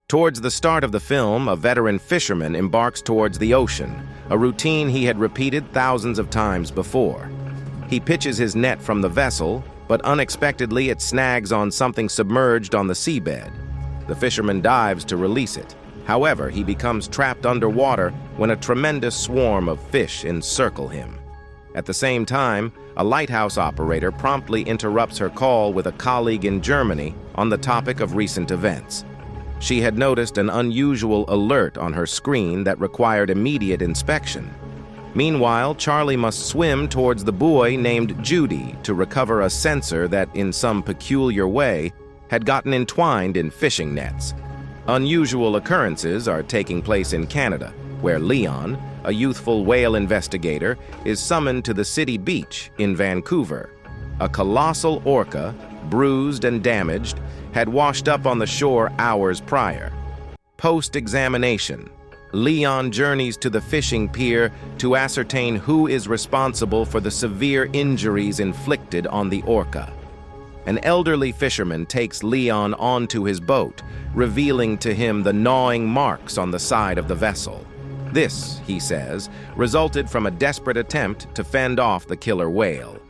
Towards the start of the film, a veteran fisherman embarks towards the ocean, a routine he had repeated thousands of times before. He pitches his net from the vessel, but unexpectedly it snags on something submerged on the seabed. The fisherman dives to release it. However, he becomes trapped underwater when a tremendous swarm of fish encircle him. At the same time, a lighthouse operator promptly interrupts her call with a colleague in Germany on the topic of recent events. She had noticed an unusual alert on her screen that required immediate inspection. Meanwhile, Charlie must swim towards the buoy named Judy to recover a sensor that, in some peculiar way, had gotten entwined in fishing nets. Unusual occurrences are taking place in Canada, where Leon, a youthful whale investigator, is summoned to the city beach in Vancouver. A colossal orca, bruised and damaged, had washed up on the shore hours prior. Post-examination, Leon journeys to the fishing pier to ascertain who is responsible for the severe injuries inflicted on the orca. An elderly fisherman takes Leon onto his boat, revealing to him the gnawing marks on the side of the vessel. This, he says, resulted from a desperate attempt to fend off the killer whale.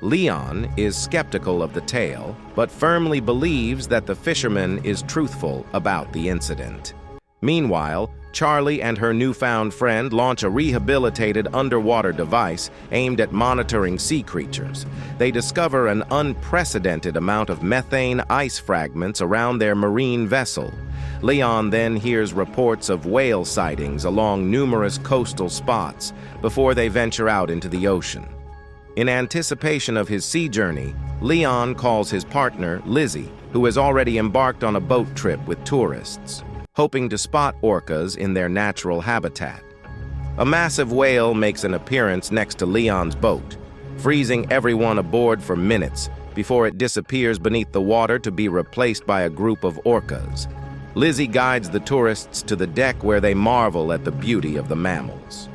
Leon is skeptical of the tale, but firmly believes that the fisherman is truthful about the incident. Meanwhile, Charlie and her newfound friend launch a rehabilitated underwater device aimed at monitoring sea creatures. They discover an unprecedented amount of methane ice fragments around their marine vessel. Leon then hears reports of whale sightings along numerous coastal spots before they venture out into the ocean. In anticipation of his sea journey, Leon calls his partner, Lizzie, who has already embarked on a boat trip with tourists, hoping to spot orcas in their natural habitat. A massive whale makes an appearance next to Leon's boat, freezing everyone aboard for minutes before it disappears beneath the water to be replaced by a group of orcas. Lizzie guides the tourists to the deck where they marvel at the beauty of the mammals.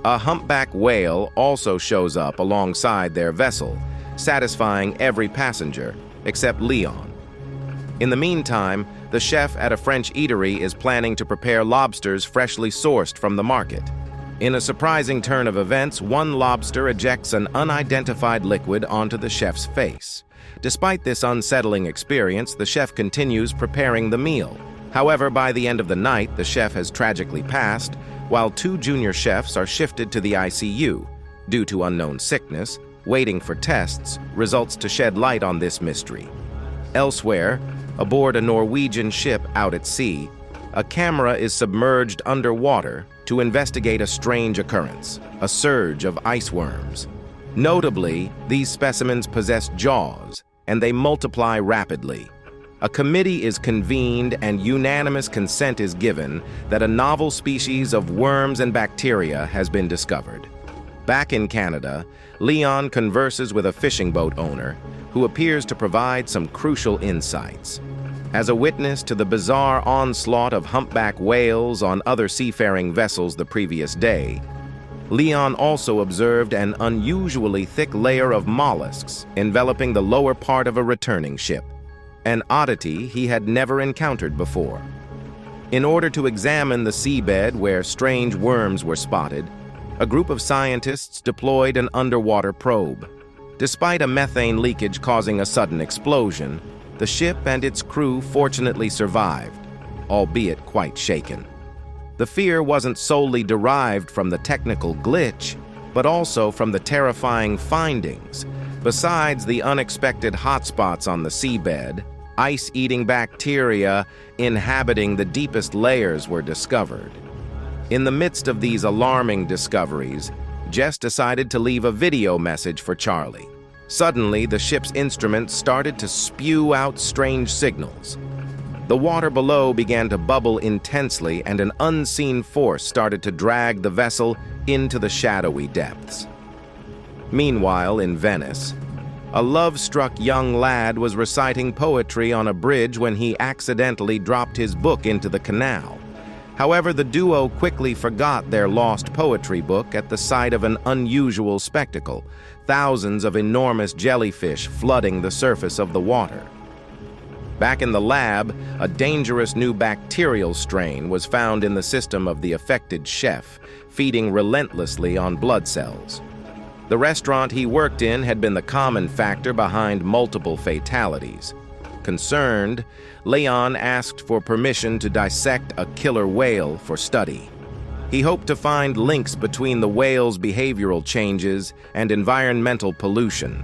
A humpback whale also shows up alongside their vessel, satisfying every passenger except Leon. In the meantime, the chef at a French eatery is planning to prepare lobsters freshly sourced from the market. In a surprising turn of events, one lobster ejects an unidentified liquid onto the chef's face. Despite this unsettling experience, the chef continues preparing the meal. However, by the end of the night, the chef has tragically passed, while two junior chefs are shifted to the ICU. Due to unknown sickness, waiting for tests results to shed light on this mystery. Elsewhere, aboard a Norwegian ship out at sea, a camera is submerged underwater to investigate a strange occurrence, a surge of ice worms. Notably, these specimens possess jaws, and they multiply rapidly. A committee is convened and unanimous consent is given that a novel species of worms and bacteria has been discovered. Back in Canada, Leon converses with a fishing boat owner who appears to provide some crucial insights. As a witness to the bizarre onslaught of humpback whales on other seafaring vessels the previous day, Leon also observed an unusually thick layer of mollusks enveloping the lower part of a returning ship, an oddity he had never encountered before. In order to examine the seabed where strange worms were spotted, a group of scientists deployed an underwater probe. Despite a methane leakage causing a sudden explosion, the ship and its crew fortunately survived, albeit quite shaken. The fear wasn't solely derived from the technical glitch, but also from the terrifying findings. Besides the unexpected hotspots on the seabed, ice-eating bacteria inhabiting the deepest layers were discovered. In the midst of these alarming discoveries, Jess decided to leave a video message for Charlie. Suddenly, the ship's instruments started to spew out strange signals. The water below began to bubble intensely, and an unseen force started to drag the vessel into the shadowy depths. Meanwhile, in Venice, a love-struck young lad was reciting poetry on a bridge when he accidentally dropped his book into the canal. However, the duo quickly forgot their lost poetry book at the sight of an unusual spectacle, thousands of enormous jellyfish flooding the surface of the water. Back in the lab, a dangerous new bacterial strain was found in the system of the affected chef, feeding relentlessly on blood cells. The restaurant he worked in had been the common factor behind multiple fatalities. Concerned, Leon asked for permission to dissect a killer whale for study. He hoped to find links between the whale's behavioral changes and environmental pollution.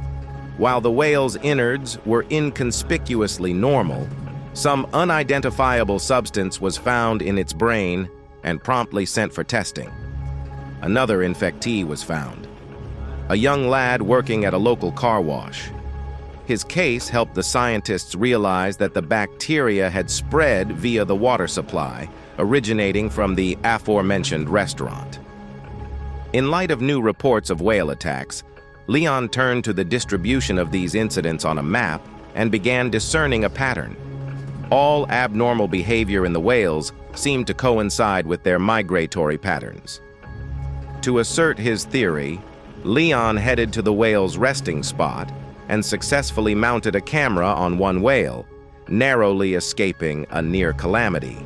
While the whale's innards were inconspicuously normal, some unidentifiable substance was found in its brain and promptly sent for testing. Another infectee was found, a young lad working at a local car wash. His case helped the scientists realize that the bacteria had spread via the water supply, originating from the aforementioned restaurant. In light of new reports of whale attacks, Leon turned to the distribution of these incidents on a map and began discerning a pattern. All abnormal behavior in the whales seemed to coincide with their migratory patterns. To assert his theory, Leon headed to the whale's resting spot and successfully mounted a camera on one whale, narrowly escaping a near calamity.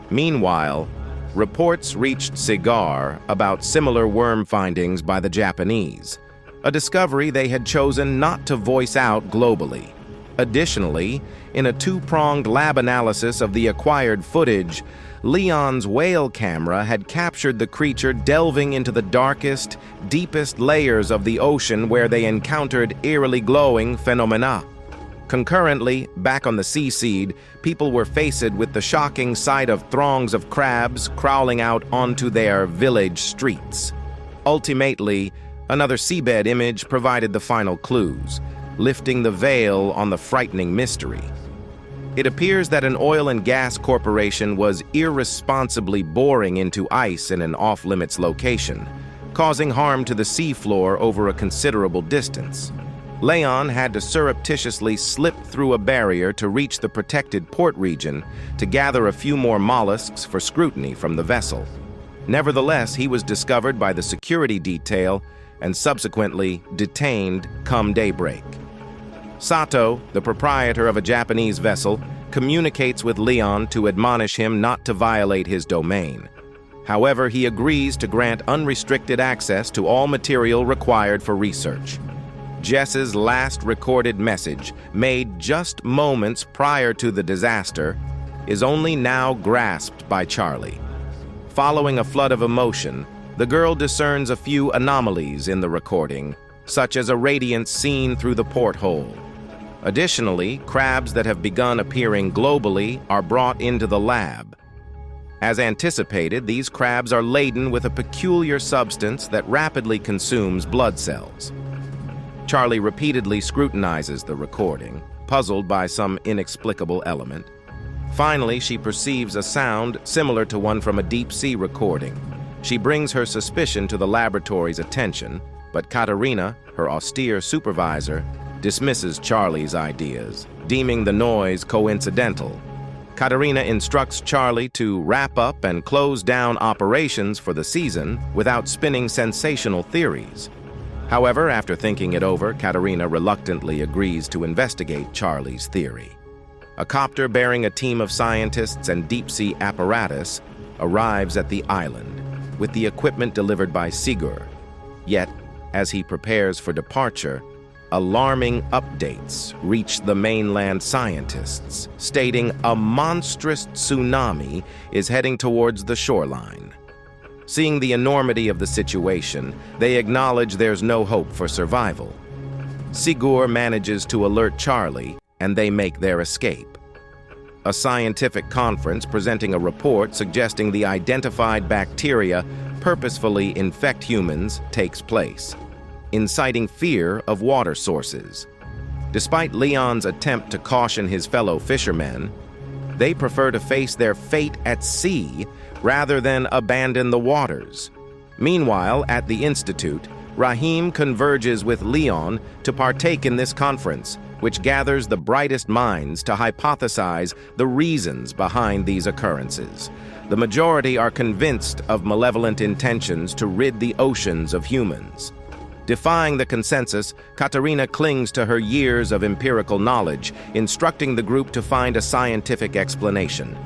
Meanwhile, reports reached Sigur about similar worm findings by the Japanese, a discovery they had chosen not to voice out globally. Additionally, in a two-pronged lab analysis of the acquired footage, Leon's whale camera had captured the creature delving into the darkest, deepest layers of the ocean where they encountered eerily glowing phenomena. Concurrently, back on the seaseed, people were faced with the shocking sight of throngs of crabs crawling out onto their village streets. Ultimately, another seabed image provided the final clues, lifting the veil on the frightening mystery. It appears that an oil and gas corporation was irresponsibly boring into ice in an off-limits location, causing harm to the seafloor over a considerable distance. Leon had to surreptitiously slip through a barrier to reach the protected port region to gather a few more mollusks for scrutiny from the vessel. Nevertheless, he was discovered by the security detail and subsequently detained come daybreak. Sato, the proprietor of a Japanese vessel, communicates with Leon to admonish him not to violate his domain. However, he agrees to grant unrestricted access to all material required for research. Jess's last recorded message, made just moments prior to the disaster, is only now grasped by Charlie. Following a flood of emotion, the girl discerns a few anomalies in the recording, such as a radiance seen through the porthole. Additionally, crabs that have begun appearing globally are brought into the lab. As anticipated, these crabs are laden with a peculiar substance that rapidly consumes blood cells. Charlie repeatedly scrutinizes the recording, puzzled by some inexplicable element. Finally, she perceives a sound similar to one from a deep-sea recording. She brings her suspicion to the laboratory's attention, but Katerina, her austere supervisor, dismisses Charlie's ideas, deeming the noise coincidental. Katerina instructs Charlie to wrap up and close down operations for the season without spinning sensational theories. However, after thinking it over, Katerina reluctantly agrees to investigate Charlie's theory. A copter bearing a team of scientists and deep-sea apparatus arrives at the island, with the equipment delivered by Sigur. Yet, as he prepares for departure, alarming updates reach the mainland scientists, stating a monstrous tsunami is heading towards the shoreline. Seeing the enormity of the situation, they acknowledge there's no hope for survival. Sigur manages to alert Charlie, and they make their escape. A scientific conference presenting a report suggesting the identified bacteria purposefully infect humans takes place, inciting fear of water sources. Despite Leon's attempt to caution his fellow fishermen, they prefer to face their fate at sea rather than abandon the waters. Meanwhile, at the Institute, Rahim converges with Leon to partake in this conference, which gathers the brightest minds to hypothesize the reasons behind these occurrences. The majority are convinced of malevolent intentions to rid the oceans of humans. Defying the consensus, Katerina clings to her years of empirical knowledge, instructing the group to find a scientific explanation.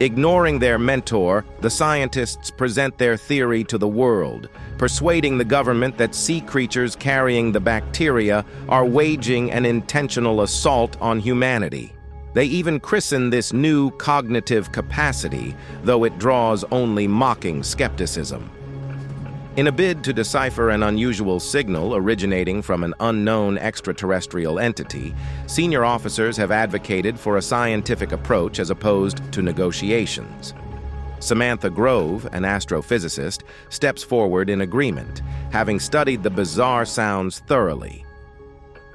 Ignoring their mentor, the scientists present their theory to the world, persuading the government that sea creatures carrying the bacteria are waging an intentional assault on humanity. They even christen this new cognitive capacity, though it draws only mocking skepticism. In a bid to decipher an unusual signal originating from an unknown extraterrestrial entity, senior officers have advocated for a scientific approach as opposed to negotiations. Samantha Grove, an astrophysicist, steps forward in agreement, having studied the bizarre sounds thoroughly.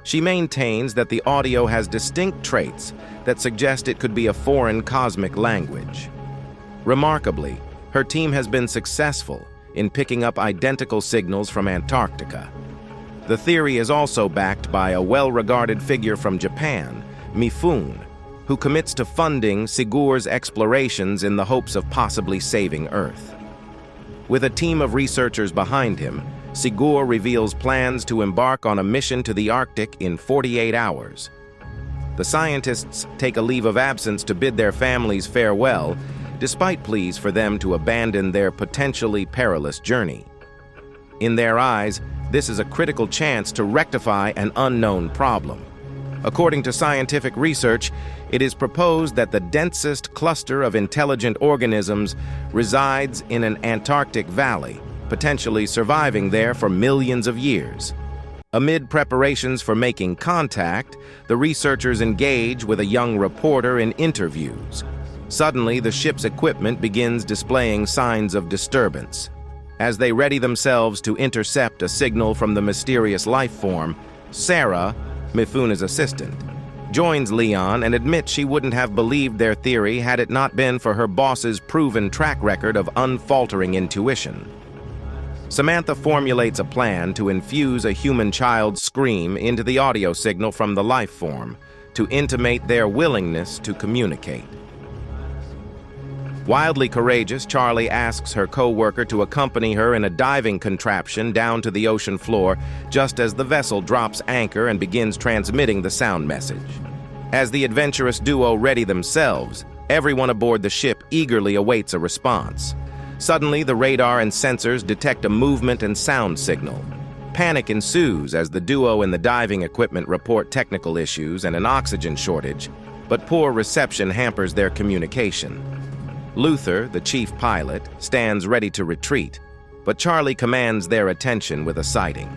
She maintains that the audio has distinct traits that suggest it could be a foreign cosmic language. Remarkably, her team has been successful in picking up identical signals from Antarctica. The theory is also backed by a well-regarded figure from Japan, Mifune, who commits to funding Sigur's explorations in the hopes of possibly saving Earth. With a team of researchers behind him, Sigur reveals plans to embark on a mission to the Arctic in 48 hours. The scientists take a leave of absence to bid their families farewell, despite pleas for them to abandon their potentially perilous journey. In their eyes, this is a critical chance to rectify an unknown problem. According to scientific research, it is proposed that the densest cluster of intelligent organisms resides in an Antarctic valley, potentially surviving there for millions of years. Amid preparations for making contact, the researchers engage with a young reporter in interviews. Suddenly, the ship's equipment begins displaying signs of disturbance. As they ready themselves to intercept a signal from the mysterious life form, Sarah, Mifune's assistant, joins Leon and admits she wouldn't have believed their theory had it not been for her boss's proven track record of unfaltering intuition. Samantha formulates a plan to infuse a human child's scream into the audio signal from the life form to intimate their willingness to communicate. Wildly courageous, Charlie asks her co-worker to accompany her in a diving contraption down to the ocean floor just as the vessel drops anchor and begins transmitting the sound message. As the adventurous duo ready themselves, everyone aboard the ship eagerly awaits a response. Suddenly, the radar and sensors detect a movement and sound signal. Panic ensues as the duo and the diving equipment report technical issues and an oxygen shortage, but poor reception hampers their communication. Luther, the chief pilot, stands ready to retreat, but Charlie commands their attention with a sighting.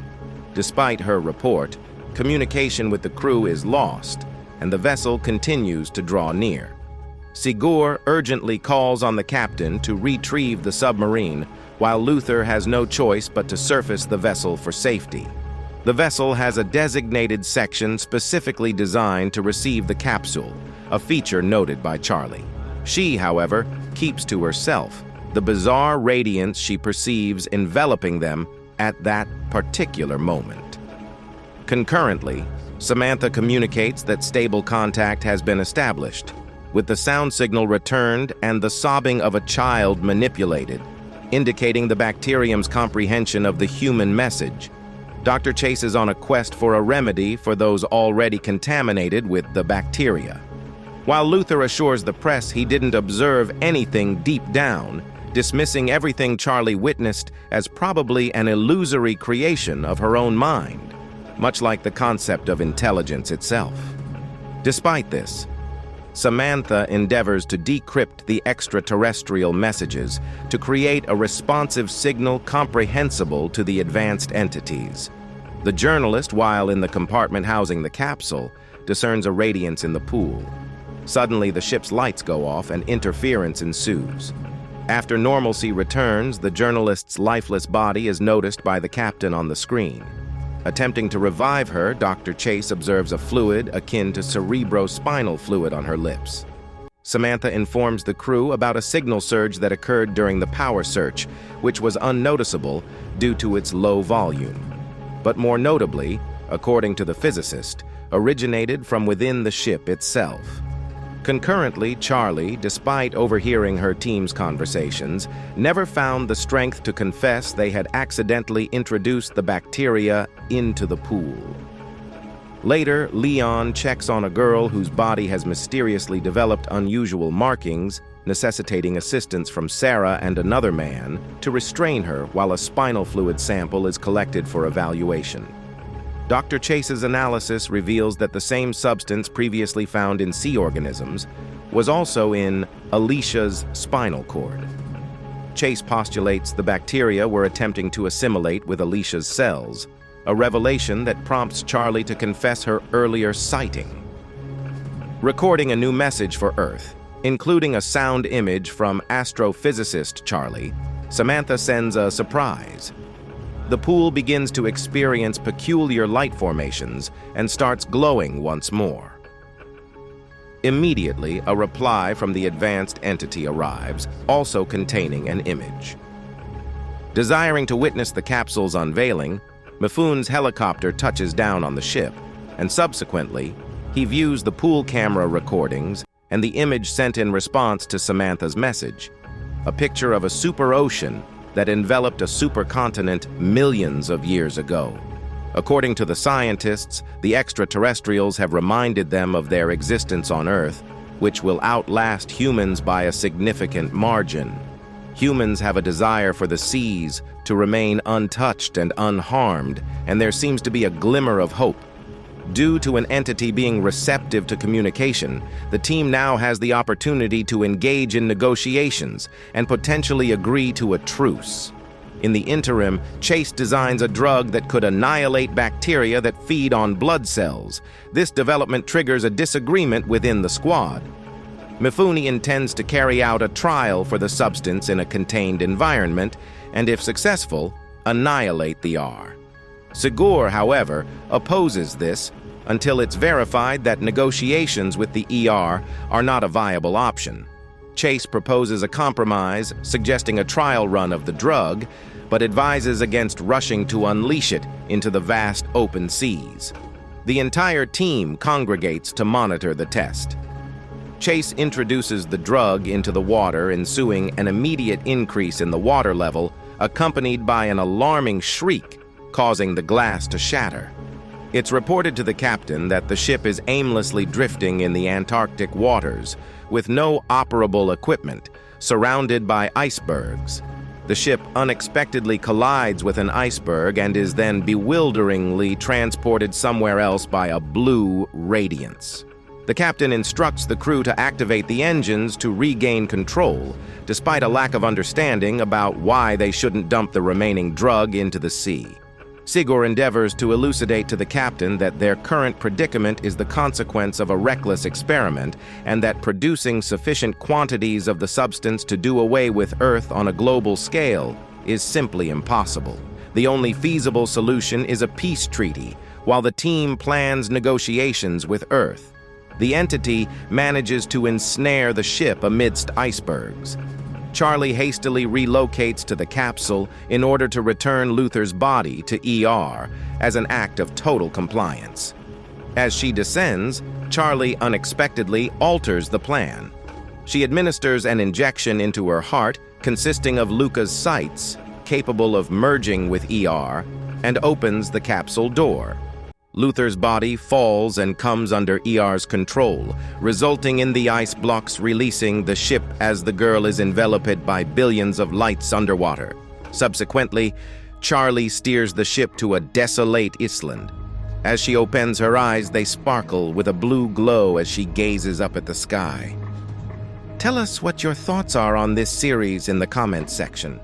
Despite her report, communication with the crew is lost, and the vessel continues to draw near. Sigur urgently calls on the captain to retrieve the submarine, while Luther has no choice but to surface the vessel for safety. The vessel has a designated section specifically designed to receive the capsule, a feature noted by Charlie. She, however, keeps to herself the bizarre radiance she perceives enveloping them at that particular moment. Concurrently, Samantha communicates that stable contact has been established, with the sound signal returned and the sobbing of a child manipulated, indicating the bacterium's comprehension of the human message. Dr. Chase is on a quest for a remedy for those already contaminated with the bacteria. While Luther assures the press he didn't observe anything deep down, dismissing everything Charlie witnessed as probably an illusory creation of her own mind, much like the concept of intelligence itself. Despite this, Samantha endeavors to decrypt the extraterrestrial messages to create a responsive signal comprehensible to the advanced entities. The journalist, while in the compartment housing the capsule, discerns a radiance in the pool. Suddenly, the ship's lights go off and interference ensues. After normalcy returns, the journalist's lifeless body is noticed by the captain on the screen. Attempting to revive her, Dr. Chase observes a fluid akin to cerebrospinal fluid on her lips. Samantha informs the crew about a signal surge that occurred during the power search, which was unnoticeable due to its low volume. But more notably, according to the physicist, originated from within the ship itself. Concurrently, Charlie, despite overhearing her team's conversations, never found the strength to confess they had accidentally introduced the bacteria into the pool. Later, Leon checks on a girl whose body has mysteriously developed unusual markings, necessitating assistance from Sarah and another man to restrain her while a spinal fluid sample is collected for evaluation. Dr. Chase's analysis reveals that the same substance previously found in sea organisms was also in Alicia's spinal cord. Chase postulates the bacteria were attempting to assimilate with Alicia's cells, a revelation that prompts Charlie to confess her earlier sighting. Recording a new message for Earth, including a sound image from astrophysicist Charlie, Samantha sends a surprise. The pool begins to experience peculiar light formations and starts glowing once more. Immediately, a reply from the advanced entity arrives, also containing an image. Desiring to witness the capsule's unveiling, Mifune's helicopter touches down on the ship, and subsequently, he views the pool camera recordings and the image sent in response to Samantha's message, a picture of a super ocean that enveloped a supercontinent millions of years ago. According to the scientists, the extraterrestrials have reminded them of their existence on Earth, which will outlast humans by a significant margin. Humans have a desire for the seas to remain untouched and unharmed, and there seems to be a glimmer of hope. Due to an entity being receptive to communication, the team now has the opportunity to engage in negotiations and potentially agree to a truce. In the interim, Chase designs a drug that could annihilate bacteria that feed on blood cells. This development triggers a disagreement within the squad. Mifune intends to carry out a trial for the substance in a contained environment, and if successful, annihilate the R. Sigur, however, opposes this until it's verified that negotiations with the ER are not a viable option. Chase proposes a compromise, suggesting a trial run of the drug, but advises against rushing to unleash it into the vast open seas. The entire team congregates to monitor the test. Chase introduces the drug into the water, ensuing an immediate increase in the water level, accompanied by an alarming shriek, causing the glass to shatter. It's reported to the captain that the ship is aimlessly drifting in the Antarctic waters, with no operable equipment, surrounded by icebergs. The ship unexpectedly collides with an iceberg and is then bewilderingly transported somewhere else by a blue radiance. The captain instructs the crew to activate the engines to regain control, despite a lack of understanding about why they shouldn't dump the remaining drug into the sea. Sigur endeavors to elucidate to the captain that their current predicament is the consequence of a reckless experiment, and that producing sufficient quantities of the substance to do away with Earth on a global scale is simply impossible. The only feasible solution is a peace treaty, while the team plans negotiations with Earth. The entity manages to ensnare the ship amidst icebergs. Charlie hastily relocates to the capsule in order to return Luther's body to ER as an act of total compliance. As she descends, Charlie unexpectedly alters the plan. She administers an injection into her heart consisting of Luca's sites, capable of merging with ER, and opens the capsule door. Luther's body falls and comes under ER's control, resulting in the ice blocks releasing the ship as the girl is enveloped by billions of lights underwater. Subsequently, Charlie steers the ship to a desolate island. As she opens her eyes, they sparkle with a blue glow as she gazes up at the sky. Tell us what your thoughts are on this series in the comments section.